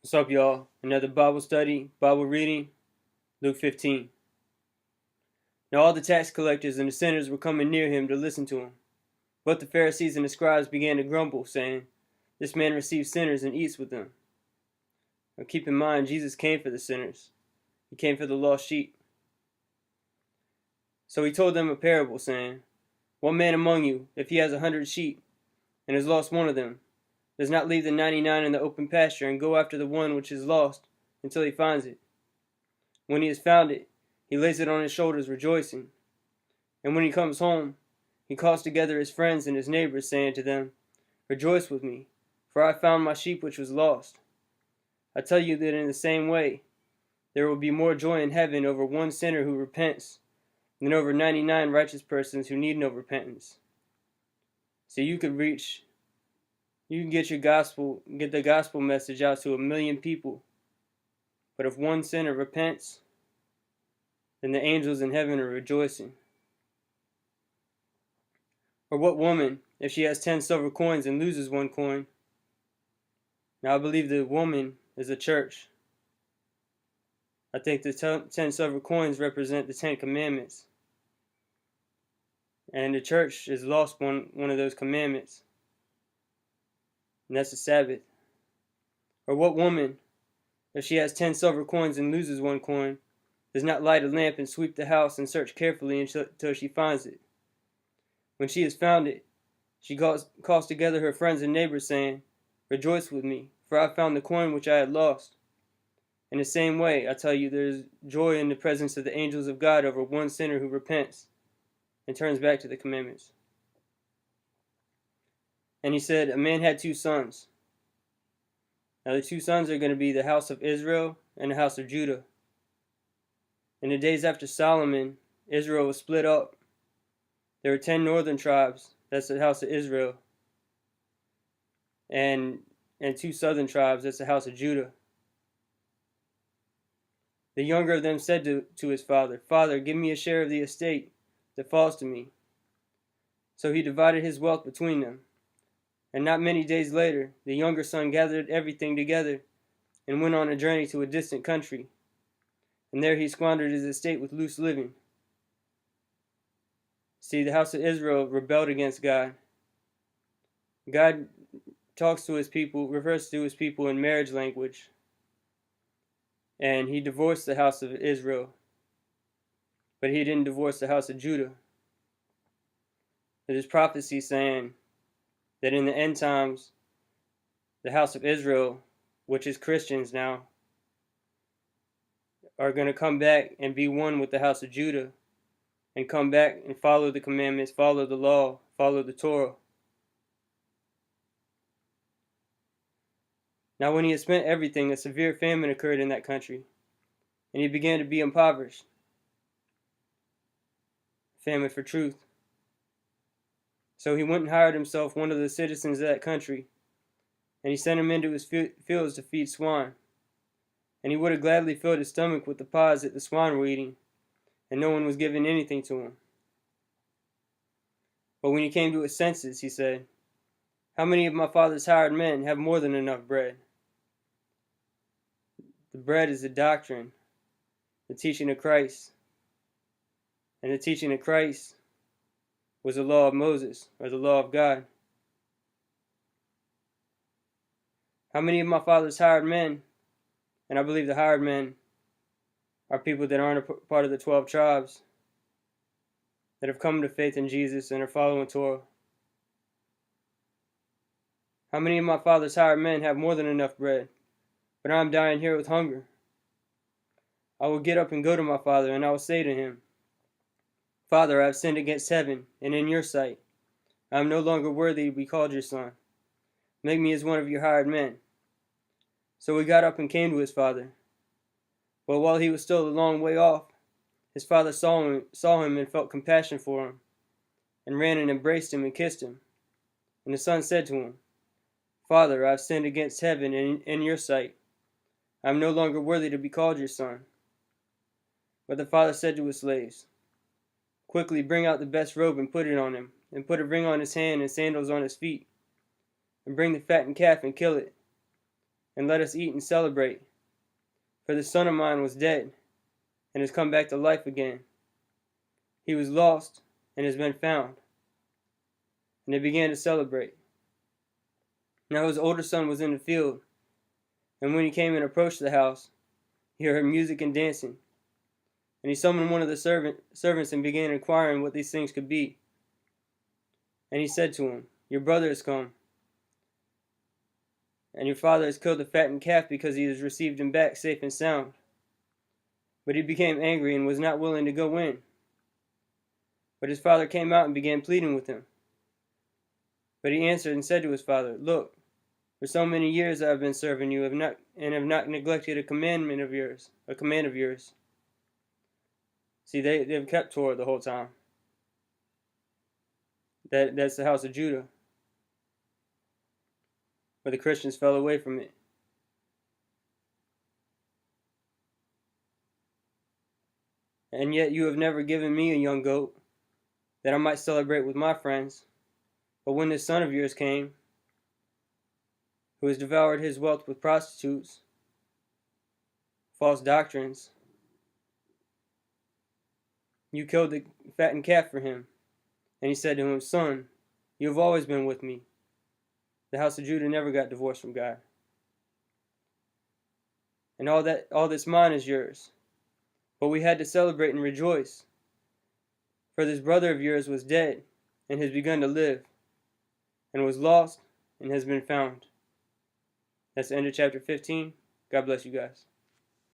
What's up, y'all? Another Bible study, Bible reading, Luke 15. Now all the tax collectors and the sinners were coming near him to listen to him. But the Pharisees and the scribes began to grumble, saying, "This man receives sinners and eats with them." Now keep in mind, Jesus came for the sinners. He came for the lost sheep. So he told them a parable, saying, "What man among you, if he has 100 sheep, and has lost one of them, does not leave the 99 in the open pasture and go after the one which is lost until he finds it? When he has found it, he lays it on his shoulders, rejoicing. And when he comes home, he calls together his friends and his neighbors, saying to them, 'Rejoice with me, for I found my sheep which was lost.' I tell you that in the same way, there will be more joy in heaven over one sinner who repents than over 99 righteous persons who need no repentance." So you can get the gospel message out to 1,000,000 people. But if one sinner repents, then the angels in heaven are rejoicing. Or what woman, if she has 10 silver coins and loses one coin? Now I believe the woman is the church. I think the 10 silver coins represent the 10 commandments. And the church has lost one of those commandments. And that's the Sabbath. Or what woman, if she has 10 silver coins and loses one coin, does not light a lamp and sweep the house and search carefully until she finds it? When she has found it, she calls together her friends and neighbors, saying, "Rejoice with me, for I found the coin which I had lost." In the same way, I tell you, there is joy in the presence of the angels of God over one sinner who repents and turns back to the commandments. And he said, a man had 2 sons. Now the 2 sons are going to be the house of Israel and the house of Judah. In the days after Solomon, Israel was split up. There were 10 northern tribes, that's the house of Israel, and 2 southern tribes, that's the house of Judah. The younger of them said to his father, "Father, give me a share of the estate that falls to me." So he divided his wealth between them. And not many days later, the younger son gathered everything together and went on a journey to a distant country. And there he squandered his estate with loose living. See, the house of Israel rebelled against God. God talks to his people, refers to his people in marriage language. And he divorced the house of Israel. But he didn't divorce the house of Judah. There's prophecy saying that in the end times, the house of Israel, which is Christians now, are going to come back and be one with the house of Judah, and come back and follow the commandments, follow the law, follow the Torah. Now when he had spent everything, a severe famine occurred in that country, and he began to be impoverished. Famine for truth. So he went and hired himself one of the citizens of that country, and he sent him into his fields to feed swine. And he would have gladly filled his stomach with the pods that the swine were eating, and no one was giving anything to him. But when he came to his senses, he said, "How many of my father's hired men have more than enough bread?" The bread is the doctrine, the teaching of Christ. And the teaching of Christ was the law of Moses, or the law of God. How many of my father's hired men, and I believe the hired men are people that aren't a part of the 12 tribes, that have come to faith in Jesus and are following Torah. How many of my father's hired men have more than enough bread, but I am dying here with hunger? I will get up and go to my father, and I will say to him, 'Father, I have sinned against heaven and in your sight. I am no longer worthy to be called your son. Make me as one of your hired men.' So he got up and came to his father. But while he was still a long way off, his father saw him and felt compassion for him, and ran and embraced him and kissed him. And the son said to him, 'Father, I have sinned against heaven and in your sight. I am no longer worthy to be called your son.' But the father said to his slaves, 'Quickly bring out the best robe and put it on him, and put a ring on his hand and sandals on his feet. And bring the fattened calf and kill it, and let us eat and celebrate. For this son of mine was dead, and has come back to life again. He was lost, and has been found. And they began to celebrate. Now his older son was in the field, and when he came and approached the house, he heard music and dancing. And he summoned one of the servants and began inquiring what these things could be. And he said to him, Your brother has come, and your father has killed the fattened calf because he has received him back safe and sound. But he became angry and was not willing to go in. But his father came out and began pleading with him. But he answered and said to his father, Look, for so many years I have been serving you, and have not neglected a command of yours. See, they've kept Torah the whole time. That's the house of Judah. But the Christians fell away from it. And yet you have never given me a young goat, that I might celebrate with my friends. But when this son of yours came, who has devoured his wealth with prostitutes, false doctrines, you killed the fattened calf for him. And he said to him, Son, you have always been with me. The house of Judah never got divorced from God. And all that's mine is yours. But we had to celebrate and rejoice. For this brother of yours was dead, and has begun to live, and was lost, and has been found. That's the end of chapter 15. God bless you guys.